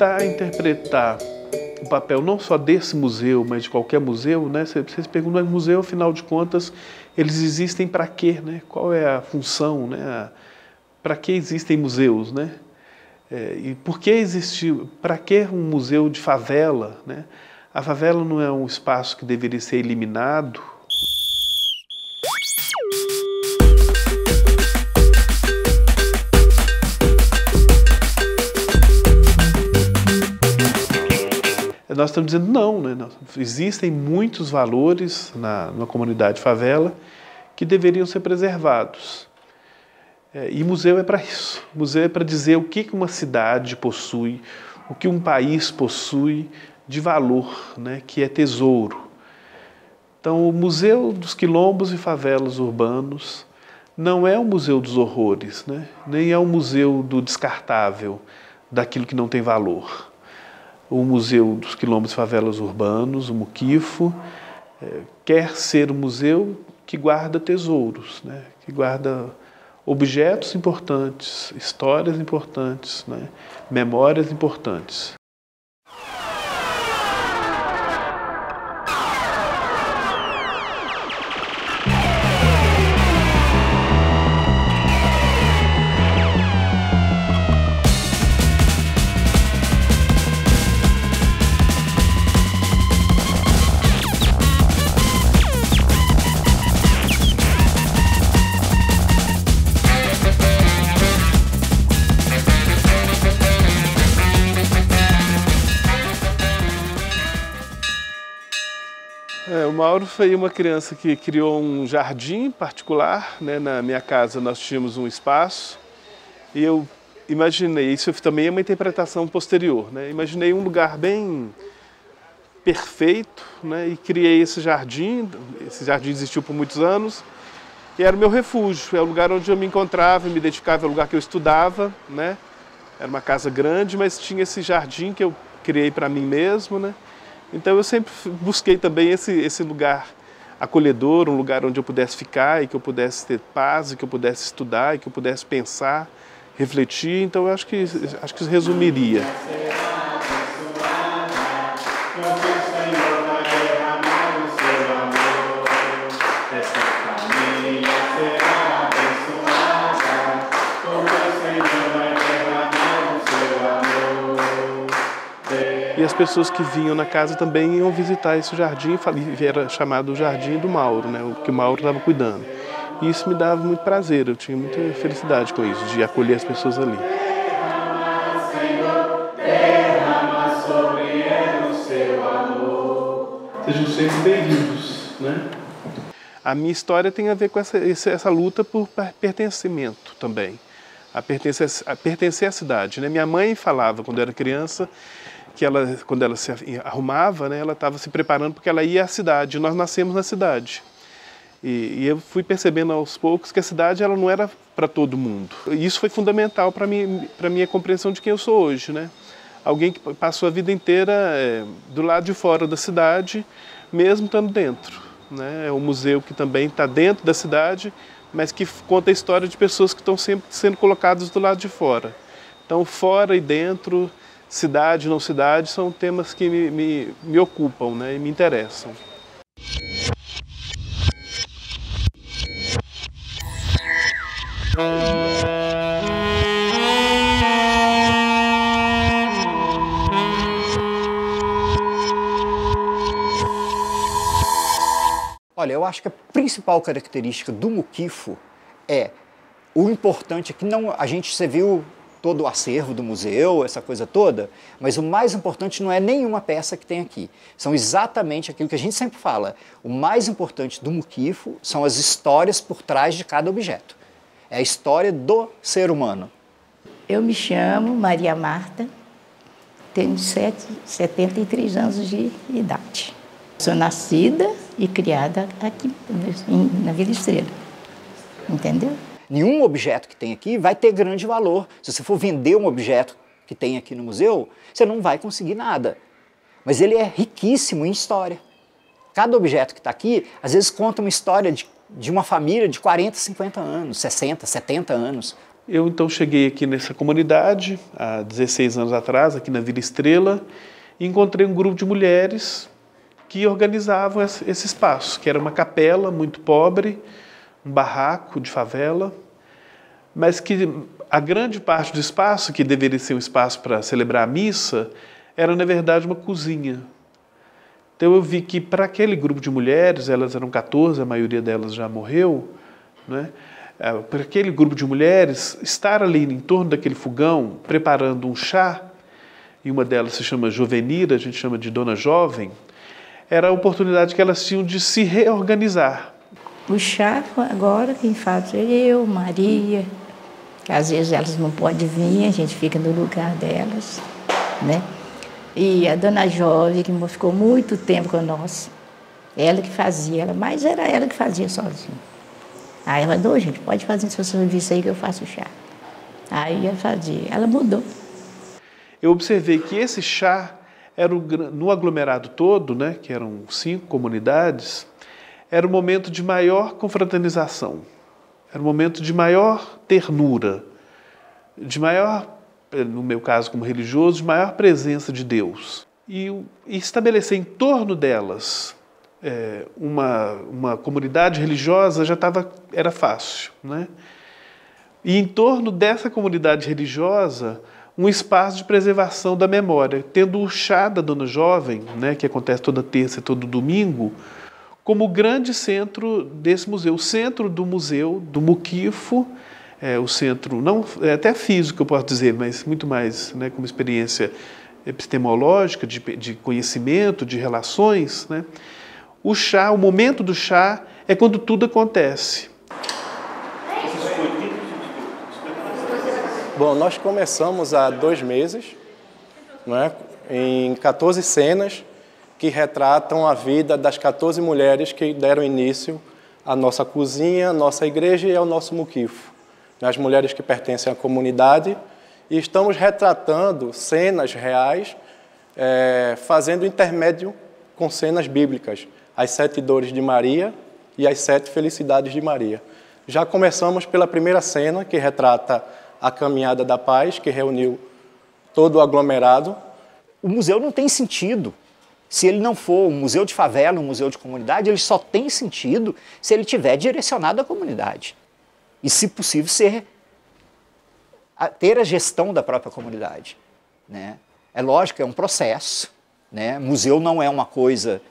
tentar interpretar o papel não só desse museu, mas de qualquer museu, né? Você se pergunta, mas museu, afinal de contas, eles existem para quê, né? Qual é a função, né? Para que existem museus, né? E por que existiu? Para que um museu de favela, né? A favela não é um espaço que deveria ser eliminado? Nós estamos dizendo não, né? Existem muitos valores na comunidade favela que deveriam ser preservados. E museu é para isso. Museu é para dizer o que uma cidade possui, o que um país possui de valor, né? Que é tesouro. Então, o Museu dos Quilombos e Favelas Urbanos não é um museu dos horrores, né? Nem é um museu do descartável, daquilo que não tem valor. O Museu dos Quilombos e Favelas Urbanos, o Muquifo, quer ser um museu que guarda tesouros, né? Que guarda objetos importantes, histórias importantes, né? Memórias importantes. O Mauro foi uma criança que criou um jardim particular, né? Na minha casa nós tínhamos um espaço e eu imaginei, isso também é uma interpretação posterior, né? Imaginei um lugar bem perfeito, né? E criei esse jardim existiu por muitos anos e era o meu refúgio, é o lugar onde eu me encontrava, me identificava, é o lugar que eu estudava, né? Era uma casa grande, mas tinha esse jardim que eu criei para mim mesmo, né? Então eu sempre busquei também esse lugar acolhedor, um lugar onde eu pudesse ficar e que eu pudesse ter paz, e que eu pudesse estudar, e que eu pudesse pensar, refletir. Então eu acho que isso resumiria. E as pessoas que vinham na casa também iam visitar esse jardim, era chamado Jardim do Mauro, né? O que o Mauro estava cuidando. E isso me dava muito prazer, eu tinha muita felicidade com isso, de acolher as pessoas ali. Sejam sempre bem-vindos, né? A minha história tem a ver com essa luta por pertencimento também. A pertencer à cidade, né? Minha mãe falava, quando eu era criança, que quando ela se arrumava, né, ela estava se preparando porque ela ia à cidade. Nós nascemos na cidade. E eu fui percebendo aos poucos que a cidade ela não era para todo mundo. E isso foi fundamental para minha compreensão de quem eu sou hoje, né? Alguém que passou a vida inteira do lado de fora da cidade, mesmo estando dentro, né? É um museu que também está dentro da cidade, mas que conta a história de pessoas que estão sempre sendo colocadas do lado de fora. Então, fora e dentro, cidade, não cidade, são temas que me ocupam, né, e me interessam. Olha, eu acho que a principal característica do Muquifo é o importante é que você viu todo o acervo do museu, essa coisa toda, mas o mais importante não é nenhuma peça que tem aqui. São exatamente aquilo que a gente sempre fala. O mais importante do Muquifo são as histórias por trás de cada objeto. É a história do ser humano. Eu me chamo Maria Marta, tenho 73 anos de idade. Sou nascida e criada aqui na Vila Estrela, entendeu? Nenhum objeto que tem aqui vai ter grande valor. Se você for vender um objeto que tem aqui no museu, você não vai conseguir nada. Mas ele é riquíssimo em história. Cada objeto que está aqui, às vezes conta uma história de uma família de 40, 50 anos, 60, 70 anos. Eu então cheguei aqui nessa comunidade, há 16 anos atrás, aqui na Vila Estrela, e encontrei um grupo de mulheres que organizavam esse espaço, que era uma capela muito pobre, um barraco de favela, mas que a grande parte do espaço, que deveria ser um espaço para celebrar a missa, era, na verdade, uma cozinha. Então eu vi que para aquele grupo de mulheres, elas eram 14, a maioria delas já morreu, né? Para aquele grupo de mulheres, estar ali em torno daquele fogão, preparando um chá, e uma delas se chama Jovenira, a gente chama de Dona Jovem, era a oportunidade que elas tinham de se reorganizar. O chá, agora, quem faz é eu, Maria, que às vezes elas não podem vir, a gente fica no lugar delas, né? E a Dona Jovem, que ficou muito tempo com nós, ela que fazia, mas era ela que fazia sozinha. Aí ela falou, gente, pode fazer seu serviço aí que eu faço o chá. Aí ela fazia, ela mudou. Eu observei que esse chá, era no aglomerado todo, né, que eram 5 comunidades, era o momento de maior confraternização, era o momento de maior ternura, de maior, no meu caso como religioso, de maior presença de Deus. E estabelecer em torno delas uma comunidade religiosa era fácil, né? E em torno dessa comunidade religiosa, um espaço de preservação da memória, tendo o chá da Dona Jovem, né, que acontece toda terça e todo domingo, como grande centro desse museu, o centro do museu, do Muquifo, o centro, não até físico eu posso dizer, mas muito mais, né, como experiência epistemológica, de conhecimento, de relações, né? O chá, o momento do chá é quando tudo acontece. Bom, nós começamos há 2 meses, não é? Em 14 cenas que retratam a vida das 14 mulheres que deram início à nossa cozinha, à nossa igreja e ao nosso muquifo. As mulheres que pertencem à comunidade, e estamos retratando cenas reais, fazendo intermédio com cenas bíblicas, as 7 dores de Maria e as 7 felicidades de Maria. Já começamos pela primeira cena, que retrata a caminhada da paz, que reuniu todo o aglomerado. O museu não tem sentido se ele não for um museu de favela, um museu de comunidade, ele só tem sentido se ele estiver direcionado à comunidade. E, se possível, ter a gestão da própria comunidade, né? É lógico, é um processo, né? Museu não é uma coisa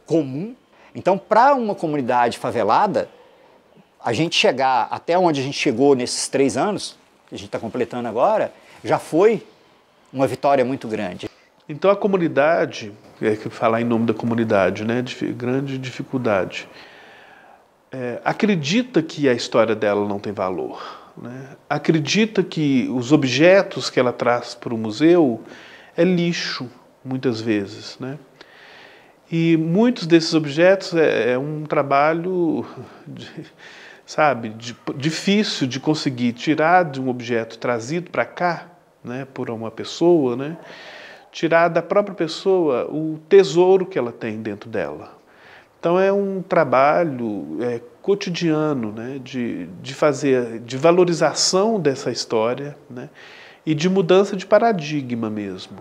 comum. Então, para uma comunidade favelada, a gente chegar até onde a gente chegou nesses 3 anos, que a gente está completando agora, já foi uma vitória muito grande. Então a comunidade, falar em nome da comunidade, né, grande dificuldade, acredita que a história dela não tem valor, né? Acredita que os objetos que ela traz para o museu é lixo, muitas vezes, né? E muitos desses objetos é um trabalho, difícil de conseguir tirar de um objeto trazido para cá, né, por uma pessoa, né, tirar da própria pessoa o tesouro que ela tem dentro dela. Então é um trabalho cotidiano, né, de valorização dessa história, né, e de mudança de paradigma mesmo.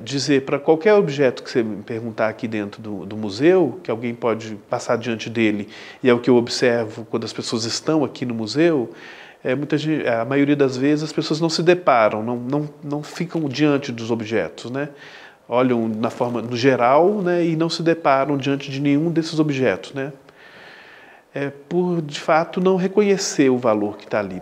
Dizer para qualquer objeto que você me perguntar aqui dentro do museu, que alguém pode passar diante dele, e é o que eu observo quando as pessoas estão aqui no museu, a maioria das vezes as pessoas não se deparam, não ficam diante dos objetos, né? Olham no geral, né, e não se deparam diante de nenhum desses objetos, né? Por, de fato, não reconhecer o valor que está ali.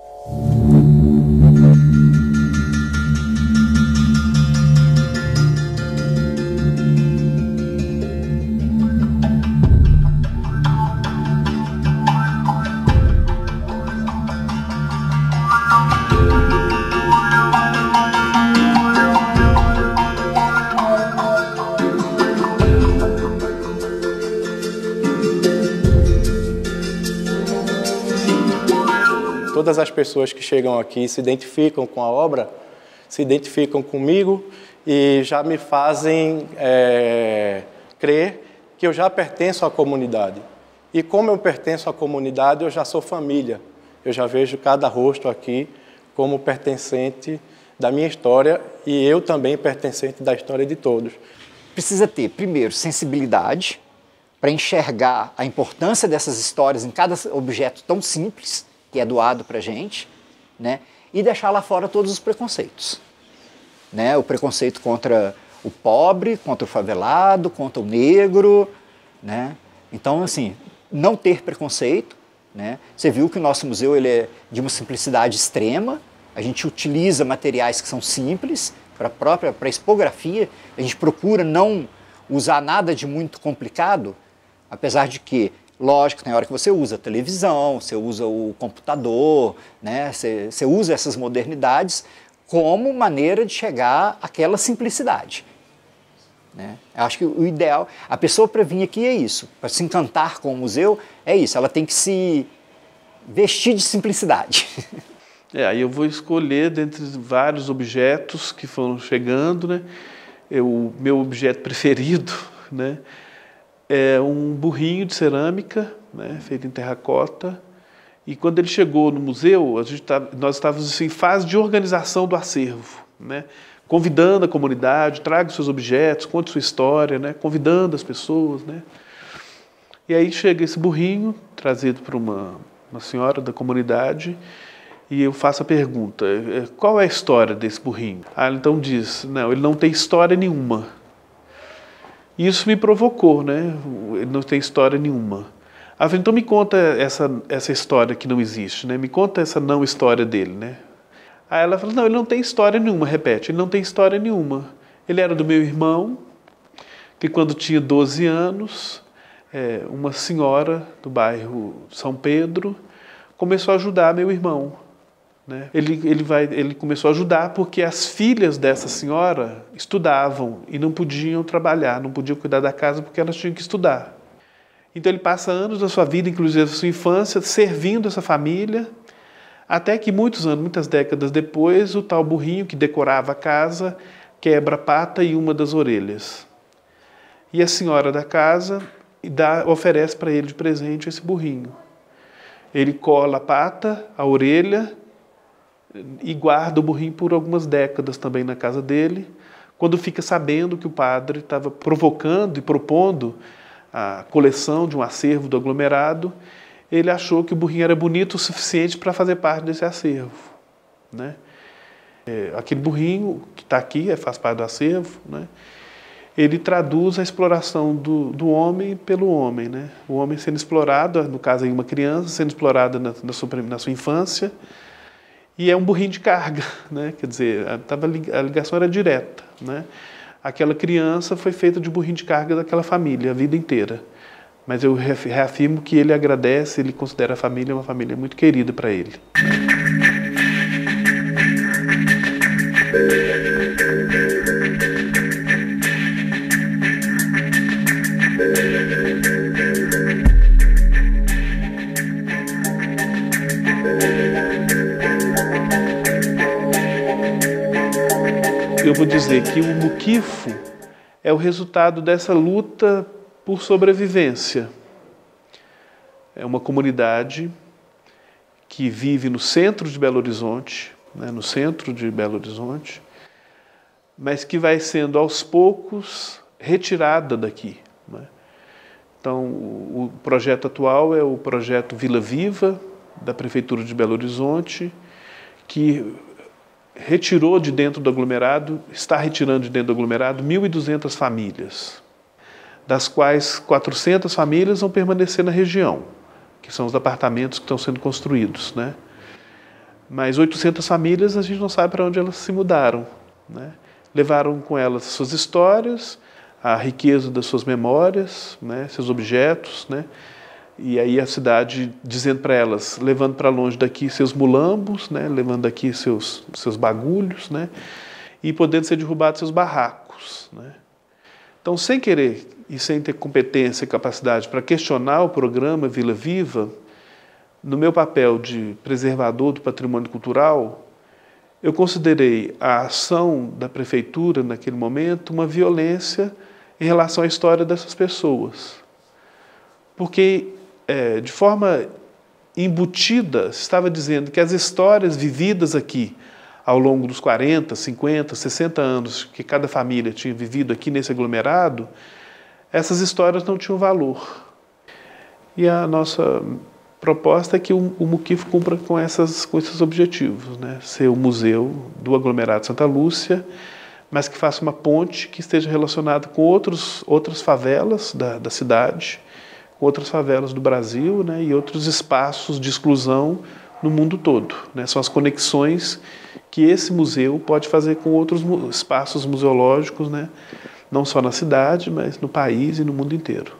Todas as pessoas que chegam aqui se identificam com a obra, se identificam comigo e já me fazem crer que eu já pertenço à comunidade. E como eu pertenço à comunidade, eu já sou família. eu já vejo cada rosto aqui como pertencente da minha história e eu também pertencente da história de todos. Precisa ter, primeiro, sensibilidade para enxergar a importância dessas histórias em cada objeto tão simples que é doado para a gente, né? E deixar lá fora todos os preconceitos, né? O preconceito contra o pobre, contra o favelado, contra o negro, né? Então, assim, não ter preconceito, né? Você viu que o nosso museu ele é de uma simplicidade extrema, a gente utiliza materiais que são simples para a expografia, a gente procura não usar nada de muito complicado, apesar de que, lógico, tem hora que você usa a televisão, você usa o computador, né? Você usa essas modernidades como maneira de chegar àquela simplicidade, né? Eu acho que o ideal, a pessoa para vir aqui é isso, para se encantar com o museu é isso, ela tem que se vestir de simplicidade. Aí eu vou escolher dentre vários objetos que foram chegando, né? O meu objeto preferido, né, é um burrinho de cerâmica, né, feito em terracota. E quando ele chegou no museu, nós estávamos em fase de organização do acervo, né, convidando a comunidade, traga os seus objetos, conte sua história, né, convidando as pessoas, né. E aí chega esse burrinho, trazido por uma senhora da comunidade, e eu faço a pergunta, qual é a história desse burrinho? Ela então diz, não, ele não tem história nenhuma. Isso me provocou, né? Ele não tem história nenhuma. Ela falou, então me conta essa história que não existe, né? Me conta essa não história dele, né? Aí ela falou, não, ele não tem história nenhuma, repete, ele não tem história nenhuma. Ele era do meu irmão, que quando tinha 12 anos, uma senhora do bairro São Pedro começou a ajudar meu irmão. Né? Ele começou a ajudar porque as filhas dessa senhora estudavam e não podiam trabalhar, não podiam cuidar da casa porque elas tinham que estudar. Então ele passa anos da sua vida, inclusive da sua infância, servindo essa família, até que muitas décadas depois, o tal burrinho que decorava a casa quebra a pata e uma das orelhas. E a senhora da casa oferece para ele de presente esse burrinho. Ele cola a pata, a orelha, e guarda o burrinho por algumas décadas também na casa dele, quando fica sabendo que o padre estava provocando e propondo a coleção de um acervo do aglomerado, ele achou que o burrinho era bonito o suficiente para fazer parte desse acervo, né? Aquele burrinho que está aqui, faz parte do acervo, né? Ele traduz a exploração do homem pelo homem, né? O homem sendo explorado, no caso aí uma criança, sendo explorada na sua infância, e é um burrinho de carga, né? Quer dizer, a ligação era direta, né? Aquela criança foi feita de burrinho de carga daquela família a vida inteira. Mas eu reafirmo que ele agradece, ele considera a família uma família muito querida para ele. Eu vou dizer que o muquifo é o resultado dessa luta por sobrevivência. É uma comunidade que vive no centro de Belo Horizonte, né, mas que vai sendo aos poucos retirada daqui, né? Então, o projeto atual é o projeto Vila Viva, da Prefeitura de Belo Horizonte, que retirou de dentro do aglomerado, está retirando de dentro do aglomerado 1.200 famílias, das quais 400 famílias vão permanecer na região, que são os apartamentos que estão sendo construídos, né? Mas 800 famílias a gente não sabe para onde elas se mudaram, né? Levaram com elas suas histórias, a riqueza das suas memórias, né? Seus objetos, né? E aí a cidade dizendo para elas, levando para longe daqui seus mulambos, né? Levando daqui seus bagulhos, né? E podendo ser derrubados seus barracos, né? Então, sem querer e sem ter competência e capacidade para questionar o programa Vila Viva, no meu papel de preservador do patrimônio cultural, eu considerei a ação da prefeitura naquele momento uma violência em relação à história dessas pessoas. Porque, de forma embutida, estava dizendo que as histórias vividas aqui ao longo dos 40, 50, 60 anos que cada família tinha vivido aqui nesse aglomerado, essas histórias não tinham valor. E a nossa proposta é que o Muquifo cumpra com esses objetivos, né? Ser o museu do aglomerado Santa Lúcia, mas que faça uma ponte que esteja relacionada com outras favelas da cidade, com outras favelas do Brasil, né? E outros espaços de exclusão no mundo todo, né? São as conexões que esse museu pode fazer com outros espaços museológicos, né? Não só na cidade, mas no país e no mundo inteiro.